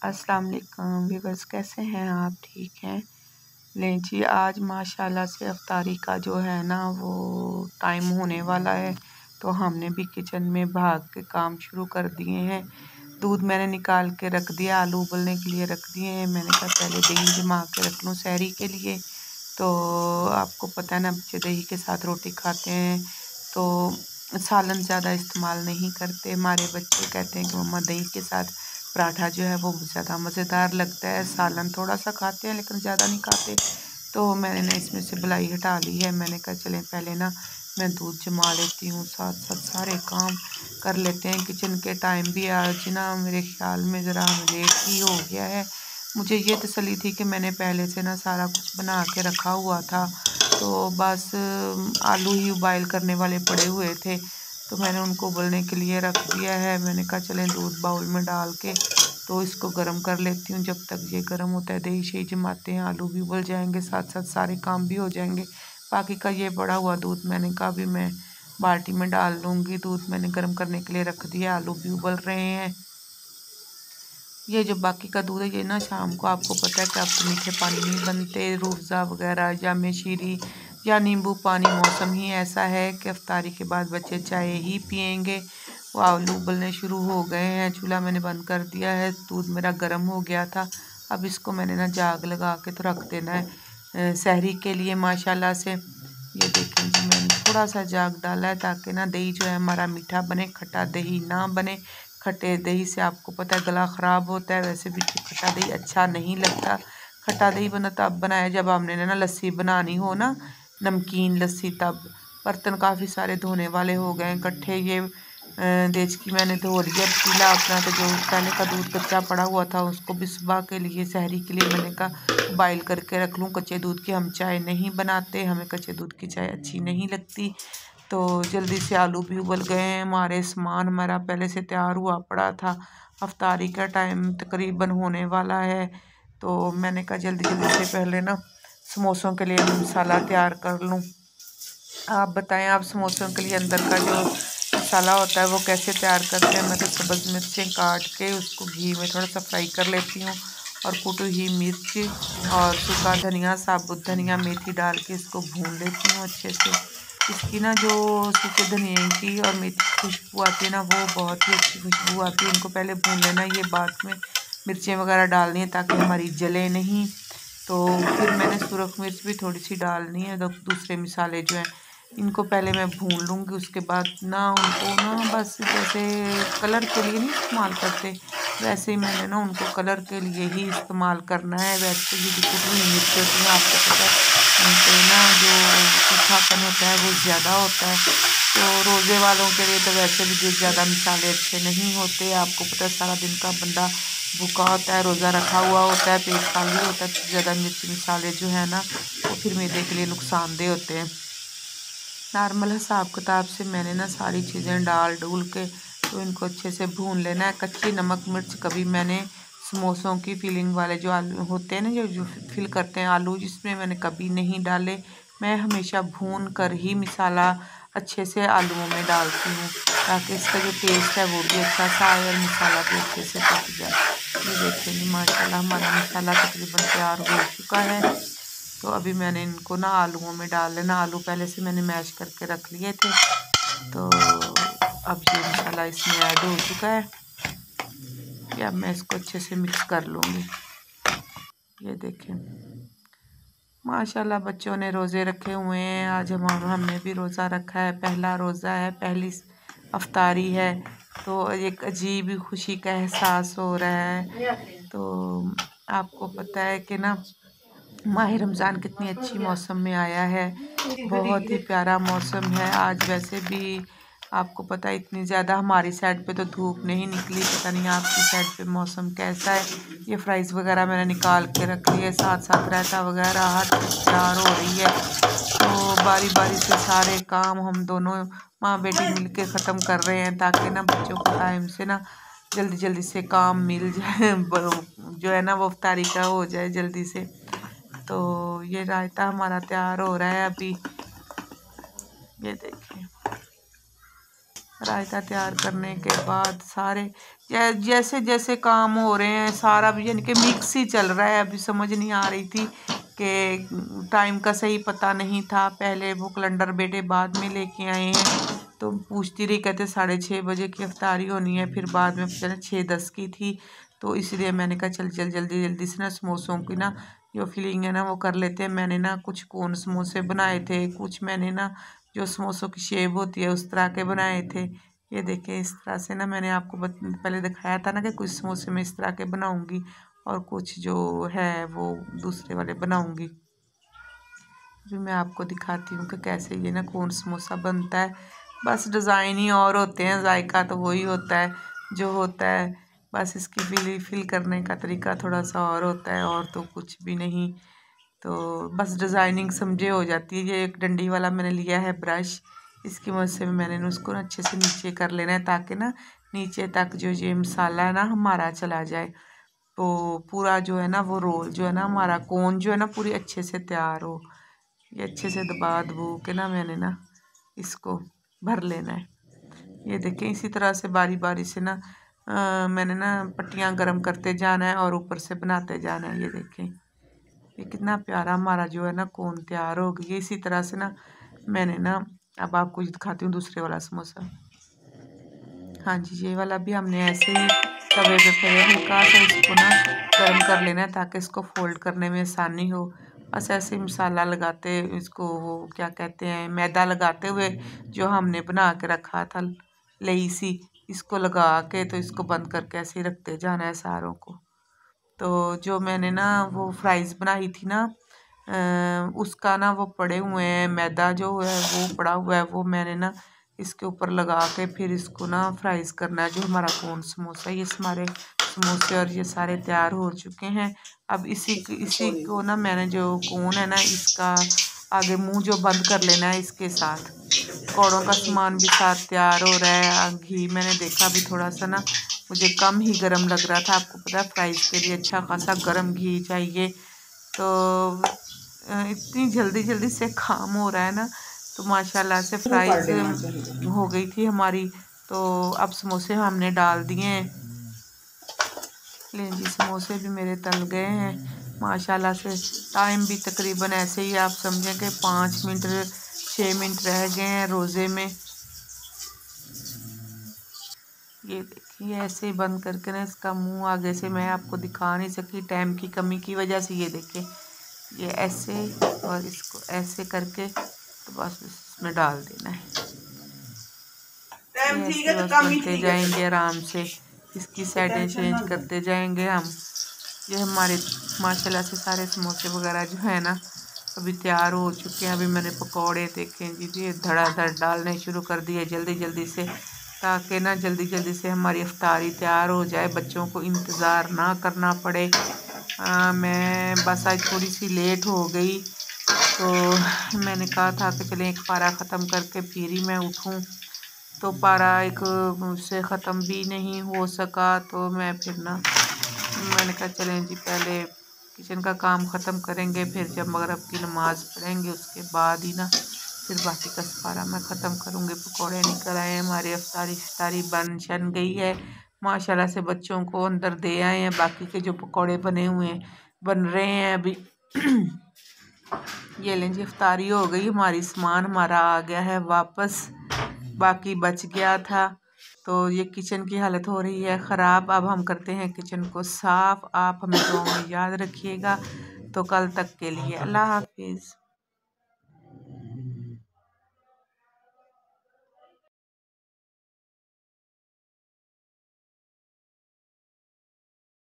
अस्सलाम वालेकुम व्यूअर्स, कैसे हैं आप? ठीक हैं? लें जी, आज माशाल्लाह से अफ्तारी का जो है ना वो टाइम होने वाला है, तो हमने भी किचन में भाग के काम शुरू कर दिए हैं। दूध मैंने निकाल के रख दिया, आलू उबलने के लिए रख दिए हैं। मैंने कहा पहले दही जमा के रख लूँ सहरी के लिए। तो आपको पता है ना, बच्चे दही के साथ रोटी खाते हैं, तो सालन ज़्यादा इस्तेमाल नहीं करते। हमारे बच्चे कहते हैं कि मम्मा दही के साथ पराठा जो है वो ज़्यादा मज़ेदार लगता है, सालन थोड़ा सा खाते हैं लेकिन ज़्यादा नहीं खाते। तो मैंने ना इसमें से बलाई हटा ली है। मैंने कहा चलें पहले ना मैं दूध जमा लेती हूँ, साथ साथ सारे काम कर लेते हैं। किचन के टाइम भी आज ना मेरे ख्याल में ज़रा लेट ही हो गया है। मुझे ये तसल्ली थी कि मैंने पहले से ना सारा कुछ बना के रखा हुआ था, तो बस आलू ही उबाइल करने वाले पड़े हुए थे, तो मैंने उनको उबलने के लिए रख दिया है। मैंने कहा चलें दूध बाउल में डाल के तो इसको गर्म कर लेती हूँ। जब तक ये गर्म होता है दही शही जमाते हैं, आलू भी उबल जाएंगे, साथ साथ सारे काम भी हो जाएंगे। बाकी का ये बड़ा हुआ दूध मैंने कहा भी मैं बाल्टी में डाल लूँगी। दूध मैंने गर्म करने के लिए रख दिया, आलू भी उबल रहे हैं। ये जो बाकी का दूध है ये ना शाम को, आपको पता है कि अब तो मीठे पानी नहीं बनते, रूह अफ़ज़ा वगैरह या मिश्री या नींबू पानी, मौसम ही ऐसा है कि अफ्तारी के बाद बच्चे चाय ही पियेंगे। वो आलू उबलने शुरू हो गए हैं, चूल्हा मैंने बंद कर दिया है, दूध मेरा गर्म हो गया था। अब इसको मैंने ना जाग लगा के तो रख देना है सहरी के लिए माशाल्लाह से। ये देखें जी, मैंने थोड़ा सा जाग डाला है ताकि ना दही जो है हमारा मीठा बने, खट्टा दही ना बने। खट्टे दही से आपको पता है गला ख़राब होता है, वैसे भी खट्टा दही अच्छा नहीं लगता। खट्टा दही बना तब बनाया जब हमने ना लस्सी बनानी हो ना, नमकीन लस्सी तब। बर्तन काफ़ी सारे धोने वाले हो गए इकट्ठे। ये देचकी मैंने धो लिया, पतीला अपना, तो जो पहले का दूध कच्चा पड़ा हुआ था उसको भी सुबह के लिए सहरी के लिए मैंने कहा बॉयल करके रख लूँ। कच्चे दूध की हम चाय नहीं बनाते, हमें कच्चे दूध की चाय अच्छी नहीं लगती। तो जल्दी से आलू भी उबल गए हैं हमारे, सामान हमारा पहले से तैयार हुआ पड़ा था। अफ्तारी का टाइम तकरीबन होने वाला है, तो मैंने कहा जल्दी जल्दी से पहले ना समोसों के लिए मसाला तैयार कर लूँ। आप बताएं, आप समोसों के लिए अंदर का जो मसाला होता है वो कैसे तैयार करते हैं? मैं तो सब्ज़ मिर्चें काट के उसको घी में थोड़ा सा फ्राई कर लेती हूँ, और कुटी हुई मिर्च और सूखा धनिया, साबुत धनिया, मेथी डाल के इसको भून लेती हूँ अच्छे से। इसकी ना जो सूखे धनिए की और मेथी की खुशबू आती है ना, वो बहुत ही अच्छी खुशबू आती है। इनको पहले भून लेना, ये बाद में मिर्चें वगैरह डालनी है ताकि हमारी जले नहीं। तो फिर मैंने सुरख मिर्च भी थोड़ी सी डालनी है, दूसरे मसाले जो हैं इनको पहले मैं भून लूँगी। उसके बाद ना उनको ना बस जैसे कलर के लिए नहीं इस्तेमाल करते, वैसे ही मैंने ना उनको कलर के लिए ही इस्तेमाल करना है। वैसे ये जो कुटी हुई मिर्च होती है आपको पता है उनसे ना जो तीखापन होता है वो ज़्यादा होता है। तो रोज़े वालों के लिए तो वैसे भी जो ज़्यादा मसाले अच्छे नहीं होते। आपको पता है सारा दिन का बंदा भूखा होता है, रोज़ा रखा हुआ होता है, पेट खाली होता है, तो ज़्यादा मिर्च मसाले जो है ना वो फिर मैदे के लिए नुकसानदेह होते हैं। नॉर्मल हिसाब किताब से मैंने ना सारी चीज़ें डाल डूल के तो इनको अच्छे से भून लेना है। कच्ची नमक मिर्च कभी मैंने समोसों की फिलिंग वाले जो आलू होते हैं ना, जो फिल करते हैं आलू, जिसमें मैंने कभी नहीं डाले। मैं हमेशा भून कर ही मसाला अच्छे से आलूओं में डालती हूँ ताकि इसका जो टेस्ट है वो भी अच्छा सा आए और मसाला भी अच्छे से पक जाए। ये देखिए जी, माशाल्लाह हमारा मसाला तकरीबन तैयार हो चुका है। तो अभी मैंने इनको ना आलूओं में डाल लेना। आलू पहले से मैंने मैश करके रख लिए थे, तो अब ये मसाला इसमें ऐड हो चुका है कि अब मैं इसको अच्छे से मिक्स कर लूँगी। ये देखें माशाल्लाह बच्चों ने रोज़े रखे हुए हैं। आज हमने भी रोज़ा रखा है, पहला रोज़ा है, पहली अफ्तारी है, तो एक अजीब ही खुशी का एहसास हो रहा है। तो आपको पता है कि ना माह रमज़ान कितनी अच्छी मौसम में आया है, बहुत ही प्यारा मौसम है। आज वैसे भी आपको पता है इतनी ज़्यादा हमारी साइड पे तो धूप नहीं निकली, पता नहीं आपकी साइड पे मौसम कैसा है। ये फ्राइज़ वगैरह मैंने निकाल के रख ली है, साथ साथ रायता वगैरह हर चीज़ तैयार हो रही है। तो बारी बारी से सारे काम हम दोनों माँ बेटी मिल के ख़त्म कर रहे हैं ताकि ना बच्चों को टाइम से ना जल्दी जल्दी से काम मिल जाए, जो है ना वो अफ्तारी का हो जाए जल्दी से। तो ये रायता हमारा तैयार हो रहा है अभी। ये देखिए रायता तैयार करने के बाद सारे जैसे जैसे काम हो रहे हैं सारा भी यानी कि मिक्स ही चल रहा है। अभी समझ नहीं आ रही थी कि टाइम का सही पता नहीं था। पहले वो कैलेंडर बेटे बाद में लेके आए हैं तो पूछती रही, कहते 6:30 बजे की इफ्तारी होनी है। फिर बाद में पता नहीं 6:10 की थी। तो इसलिए मैंने कहा चल चल जल्दी जल्दी से ना समोसों की ना जो फीलिंग है ना वो कर लेते हैं। मैंने ना कुछ कोन समोसे बनाए थे, कुछ मैंने ना जो समोसों की शेप होती है उस तरह के बनाए थे। ये देखें इस तरह से ना मैंने आपको पहले दिखाया था ना कि कुछ समोसे मैं इस तरह के बनाऊंगी और कुछ जो है वो दूसरे वाले बनाऊंगी। अभी मैं आपको दिखाती हूँ कि कैसे ये ना कोन समोसा बनता है। बस डिज़ाइन ही और होते हैं, जायका तो वही होता है जो होता है। बस इसकी फिल करने का तरीका थोड़ा सा और होता है और तो कुछ भी नहीं। तो बस डिज़ाइनिंग समझे हो जाती है। ये एक डंडी वाला मैंने लिया है ब्रश, इसकी मदद से मैंने उसको ना अच्छे से नीचे कर लेना है ताकि ना नीचे तक जो ये मसाला है ना हमारा चला जाए। तो पूरा जो है ना वो रोल जो है ना हमारा कोन जो है ना पूरी अच्छे से तैयार हो। ये अच्छे से दबा दबू के ना मैंने ना इसको भर लेना है। ये देखें इसी तरह से बारी बारी से ना मैंने ना पट्टियाँ गर्म करते जाना है और ऊपर से बनाते जाना है। ये देखें ये कितना प्यारा हमारा जो है ना कोन तैयार हो गई। इसी तरह से ना मैंने ना अब आपको दिखाती हूँ दूसरे वाला समोसा। हाँ जी ये वाला भी हमने ऐसे ही तवे पे पहले हल्का सा इसको ना गर्म कर लेना है ताकि इसको फोल्ड करने में आसानी हो। बस ऐसे ही मसाला लगाते इसको वो क्या कहते हैं मैदा लगाते हुए जो हमने बना के रखा था लई सी, इसको लगा के तो इसको बंद करके ऐसे ही रखते जाना है सारों को। तो जो मैंने ना वो फ्राइज़ बनाई थी ना उसका ना वो पड़े हुए हैं मैदा जो है वो पड़ा हुआ है, वो मैंने ना इसके ऊपर लगा के फिर इसको ना फ्राइज़ करना है। जो हमारा कोन समोसा ये हमारे समोसे और ये सारे तैयार हो चुके हैं। अब इसी को ना मैंने जो कोन है ना इसका आगे मुंह जो बंद कर लेना है इसके साथ। पकौड़ों का सामान भी साथ तैयार हो रहा है। घी मैंने देखा अभी थोड़ा सा ना मुझे कम ही गरम लग रहा था। आपको पता है फ्राइज़ के लिए अच्छा खासा गरम घी चाहिए। तो इतनी जल्दी जल्दी से काम हो रहा है ना तो माशाल्लाह से फ्राइज़ हो गई थी हमारी। तो अब समोसे हमने डाल दिए हैं। लें जी समोसे भी मेरे तल गए हैं माशाल्लाह से। टाइम भी तकरीबन ऐसे ही आप समझें कि 5 मिनट 6 मिनट रह गए हैं रोज़े में। ये देखिए ऐसे ही बंद करके ना इसका मुंह आगे से मैं आपको दिखा नहीं सकी टाइम की कमी की वजह से। ये देखिए ये ऐसे और इसको ऐसे करके तो बस इसमें डाल देना है। ऐसे बस बनते जाएंगे आराम से, इसकी साइडें चेंज करते जाएंगे हम। ये हमारे माशाल्लाह से सारे समोसे वगैरह जो है ना अभी तैयार हो चुके हैं। अभी मैंने पकौड़े देखें जी ये धड़ाधड़ डालने शुरू कर दिए जल्दी जल्दी से ताकि ना जल्दी जल्दी से हमारी इफ्तारी तैयार हो जाए, बच्चों को इंतज़ार ना करना पड़े। मैं बस आज थोड़ी सी लेट हो गई तो मैंने कहा था कि चलें एक पारा ख़त्म करके फिर ही मैं उठूँ। तो पारा एक मुझसे ख़त्म भी नहीं हो सका तो मैं फिर ना मैंने कहा चलें जी पहले किचन का काम ख़त्म करेंगे, फिर जब मगरिब की नमाज़ पढ़ेंगे उसके बाद ही ना फिर बाकी का सारा मैं ख़त्म करूँगी। पकौड़े निकल आए हमारी इफ्तारी बन शन गई है माशाल्लाह से। बच्चों को अंदर दे आए हैं, बाकी के जो पकौड़े बने हुए हैं बन रहे हैं अभी। ये लें जी इफ्तारी हो गई हमारी, सामान हमारा आ गया है वापस, बाकी बच गया था। तो ये किचन की हालत हो रही है ख़राब। अब हम करते हैं किचन को साफ़। आप हमें दुआ में याद रखिएगा। तो कल तक के लिए अल्लाह हाफिज़।